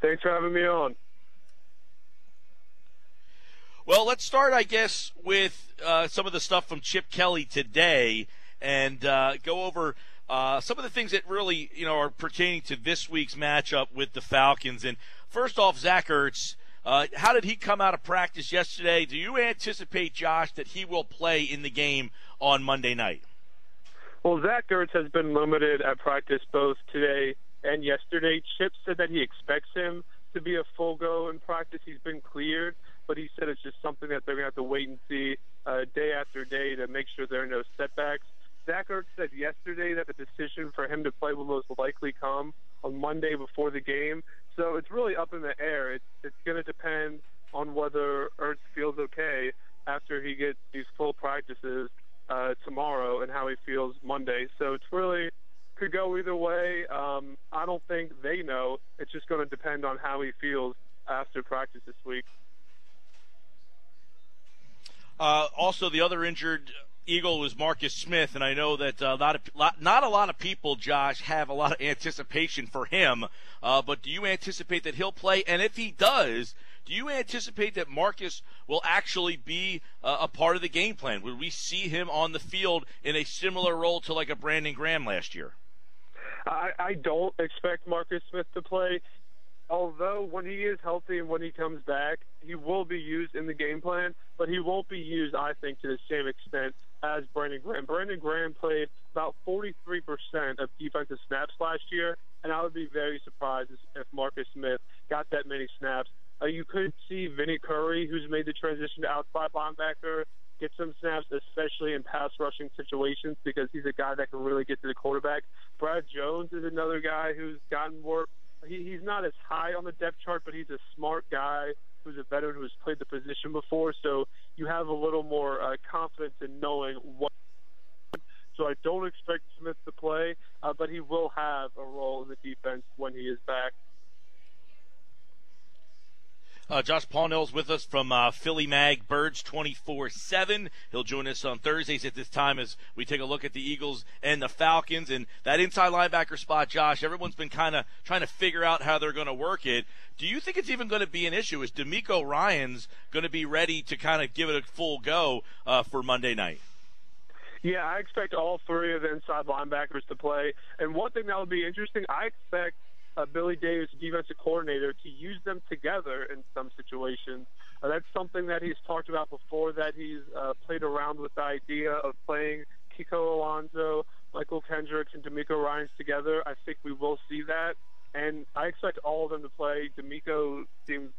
Thanks for having me on. Well, let's start, I guess, with some of the stuff from Chip Kelly today and go over some of the things that really, are pertaining to this week's matchup with the Falcons. And first off, Zach Ertz, how did he come out of practice yesterday? Do you anticipate, Josh, that he will play in the game on Monday night? Well, Zach Ertz has been limited at practice both today and yesterday. Chip said that he expects him to be a full go in practice. He's been cleared, but he said it's just something that they're going to have to wait and see day after day to make sure there are no setbacks. Zach Ertz said yesterday that the decision for him to play will most likely come on Monday before the game. So it's really up in the air. It's going to depend on whether Ertz feels okay after he gets these full practices tomorrow and how he feels Monday. So it's really could go either way. I don't think they know. It's just going to depend on how he feels after practice this week. Also, the other injured Eagle was Marcus Smith, and I know that not a lot of people, Josh, have a lot of anticipation for him. But do you anticipate that he'll play? And if he does, do you anticipate that Marcus will actually be a part of the game plan? Will we see him on the field in a similar role to like a Brandon Graham last year? I don't expect Marcus Smith to play. Although when he is healthy and when he comes back, he will be used in the game plan, but he won't be used, I think, to the same extent as Brandon Graham. Brandon Graham played about 43% of defensive snaps last year, and I would be very surprised if Marcus Smith got that many snaps. You could see Vinny Curry, who's made the transition to outside linebacker, get some snaps, especially in pass rushing situations, because he's a guy that can really get to the quarterback. Brad Jones is another guy who's gotten work. He's not as high on the depth chart, but he's a smart guy who's a veteran who's played the position before, so you have a little more confidence in knowing what. So I don't expect Smith to play, but he will have a role in the defense when he is back. Josh Paunil's with us from Philly Mag Birds 24/7. He'll join us on Thursdays at this time as we take a look at the Eagles and the Falcons. And that inside linebacker spot, Josh, everyone's been kind of trying to figure out how they're going to work it. Do you think it's even going to be an issue? Is D'Amico Ryans going to be ready to kind of give it a full go for Monday night? Yeah, I expect all three of the inside linebackers to play. And one thing that would be interesting, I expect Billy Davis, defensive coordinator, to use them together in some situations. That's something that he's talked about before, that he's played around with the idea of playing Kiko Alonso, Michael Kendricks, and D'Amico Ryans together. I think we will see that, and I expect all of them to play. D'Amico seems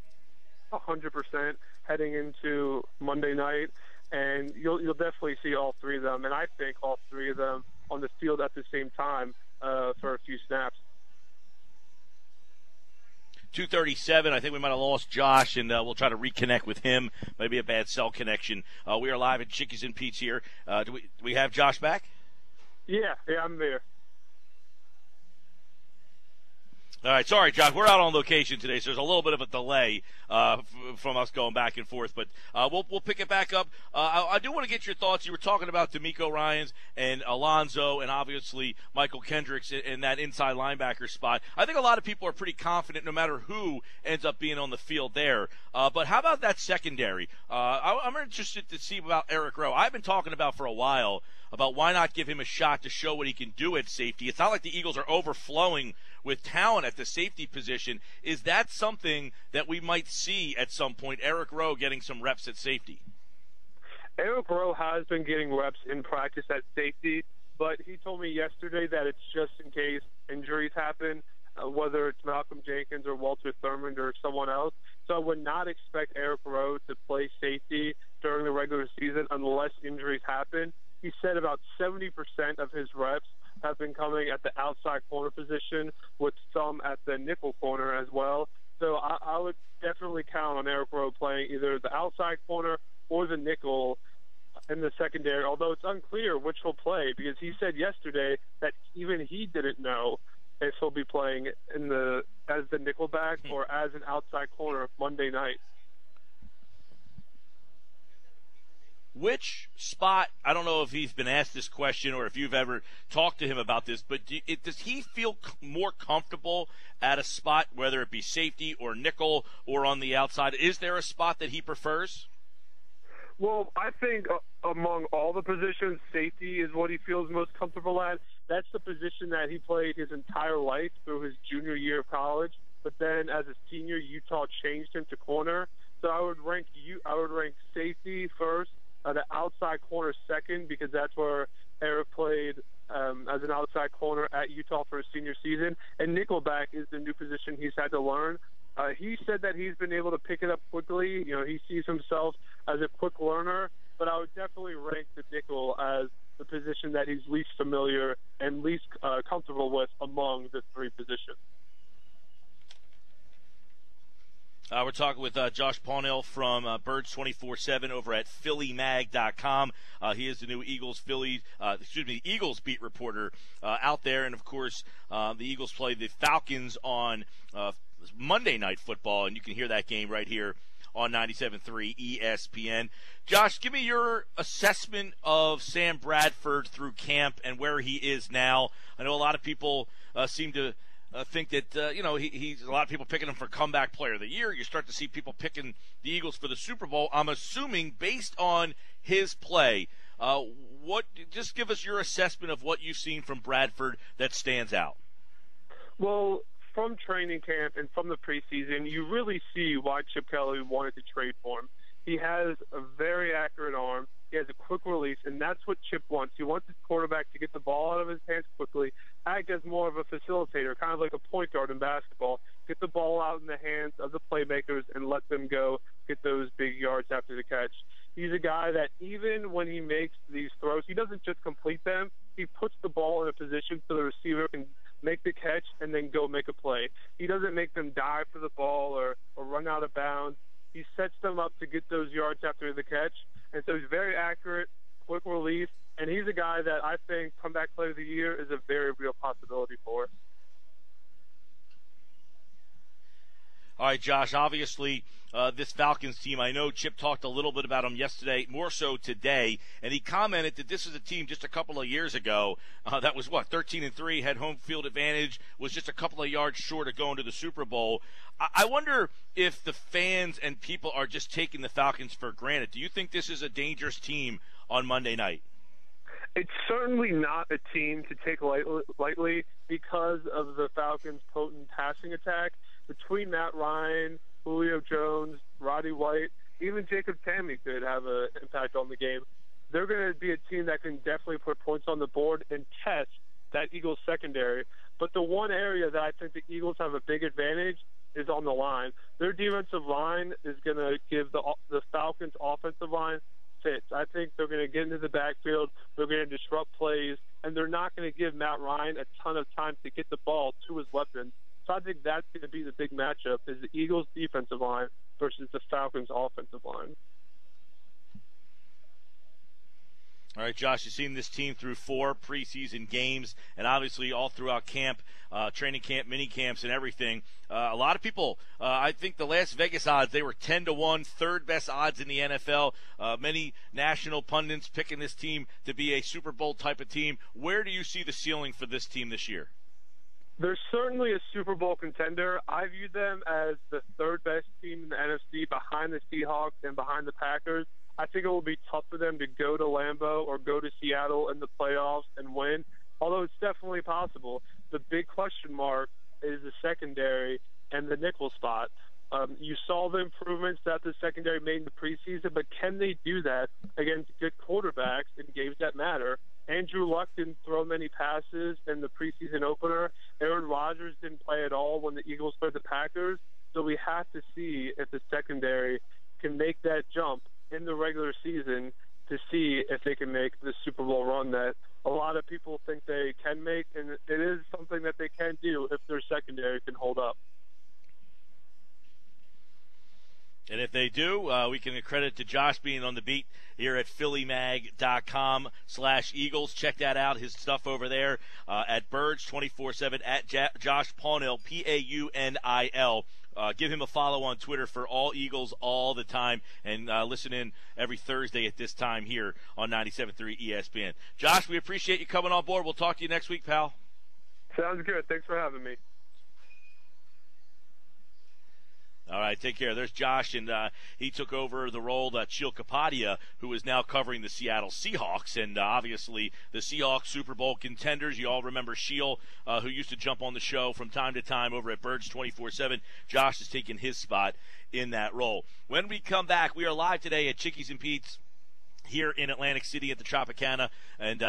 100% heading into Monday night, and you'll definitely see all three of them, and I think all three of them on the field at the same time for a few snaps. 2:37. I think we might have lost Josh, and we'll try to reconnect with him. Maybe a bad cell connection. We are live at Chickies and Pete's here. Do we have Josh back? Yeah, I'm there. All right, sorry, Josh. We're out on location today, so there's a little bit of a delay from us going back and forth. But we'll pick it back up. I do want to get your thoughts. You were talking about D'Amico Ryans and Alonzo and obviously Michael Kendricks in that inside linebacker spot. I think a lot of people are pretty confident no matter who ends up being on the field there. But how about that secondary? I'm interested to see about Eric Rowe. I've been talking about for a while about why not give him a shot to show what he can do at safety. It's not like the Eagles are overflowing with talent at the safety position. Is that something that we might see at some point, Eric Rowe getting some reps at safety? Eric Rowe has been getting reps in practice at safety, but he told me yesterday that it's just in case injuries happen, whether it's Malcolm Jenkins or Walter Thurmond or someone else. So I would not expect Eric Rowe to play safety during the regular season unless injuries happen. He said about 70% of his reps have been coming at the outside corner position, with some at the nickel corner as well. So I would definitely count on Eric Rowe playing either the outside corner or the nickel in the secondary, although it's unclear which he'll play, because he said yesterday that even he didn't know if he'll be playing as the nickel back or as an outside corner Monday night. which spot, I don't know if he's been asked this question or if you've ever talked to him about this, but does he feel more comfortable at a spot, whether it be safety or nickel or on the outside? Is there a spot that he prefers? Well, I think among all the positions, safety is what he feels most comfortable at. That's the position that he played his entire life through his junior year of college. But then as a senior, Utah changed him to corner. So I would rank safety first, the outside corner second, because that's where Eric played as an outside corner at Utah for his senior season. And nickelback is the new position he's had to learn. He said that he's been able to pick it up quickly. You know, he sees himself as a quick learner, but I would definitely rank the nickel as the position that he's least familiar and least comfortable with among the three positions. We're talking with Josh Paunil from Birds 24/7 over at PhillyMag.com. He is the new Eagles beat reporter out there, and of course, the Eagles play the Falcons on Monday Night Football, and you can hear that game right here on 97.3 ESPN. Josh, give me your assessment of Sam Bradford through camp and where he is now. I know a lot of people seem to think that, he's a lot of people picking him for comeback player of the year. You start to see people picking the Eagles for the Super Bowl. I'm assuming based on his play, just give us your assessment of what you've seen from Bradford that stands out. Well, from training camp and from the preseason, you really see why Chip Kelly wanted to trade for him. He has a very accurate arm. He has a quick release, and that's what Chip wants. He wants his quarterback to get the ball out of his hands quickly, act as more of a facilitator, kind of like a point guard in basketball, get the ball out in the hands of the playmakers and let them go get those big yards after the catch. He's a guy that even when he makes these throws, he doesn't just complete them. He puts the ball in a position so the receiver can make the catch and then go make a play. He doesn't make them dive for the ball or run out of bounds. He sets them up to get those yards after the catch. And so he's very accurate, quick release, and he's a guy that I think comeback player of the year is a very real possibility for. All right, Josh, obviously this Falcons team, I know Chip talked a little bit about them yesterday, more so today, and he commented that this is a team just a couple of years ago that was, 13-3, had home field advantage, was just a couple of yards short of going to the Super Bowl. I wonder if the fans and people are just taking the Falcons for granted. Do you think this is a dangerous team on Monday night? It's certainly not a team to take lightly because of the Falcons' potent passing attack. Between Matt Ryan, Julio Jones, Roddy White, even Jacob Tamme could have an impact on the game. They're going to be a team that can definitely put points on the board and test that Eagles secondary. But the one area that I think the Eagles have a big advantage is on the line. Their defensive line is going to give the Falcons' offensive line fits. I think they're going to get into the backfield, they're going to disrupt plays, and they're not going to give Matt Ryan a ton of time to get the ball to his weapons. So I think that's going to be the big matchup, is the Eagles' defensive line versus the Falcons' offensive line. All right, Josh, you've seen this team through 4 preseason games and obviously all throughout camp, training camp, mini camps, and everything. A lot of people, I think the last Vegas odds, they were 10-1, third best odds in the NFL. Many national pundits picking this team to be a Super Bowl type of team. Where do you see the ceiling for this team this year? They're certainly a Super Bowl contender. I view them as the third best team in the NFC behind the Seahawks and behind the Packers. I think it will be tough for them to go to Lambeau or go to Seattle in the playoffs and win, although it's definitely possible. The big question mark is the secondary and the nickel spot. You saw the improvements that the secondary made in the preseason, but can they do that against good quarterbacks in games that matter? Andrew Luck didn't throw many passes in the preseason opener. Aaron Rodgers didn't play at all when the Eagles played the Packers. So we have to see if the secondary can make that jump in the regular season to see if they can make the Super Bowl run that a lot of people think they can make, and it is something that they can do if their secondary can hold up. And if they do, we can credit to Josh being on the beat here at PhillyMag.com/Eagles. Check that out, his stuff over there at Birds 24/7 at Josh Paunil, Paunil give him a follow on Twitter for All Eagles all the time, and listen in every Thursday at this time here on 97.3 ESPN. Josh, we appreciate you coming on board. We'll talk to you next week, pal. Sounds good. Thanks for having me. All right, take care. There's Josh, and he took over the role that Sheil Kapadia, who is now covering the Seattle Seahawks, and obviously the Seahawks Super Bowl contenders. You all remember Sheil, who used to jump on the show from time to time over at Birds 24/7. Josh has taken his spot in that role. When we come back, we are live today at Chickies and Pete's here in Atlantic City at the Tropicana, and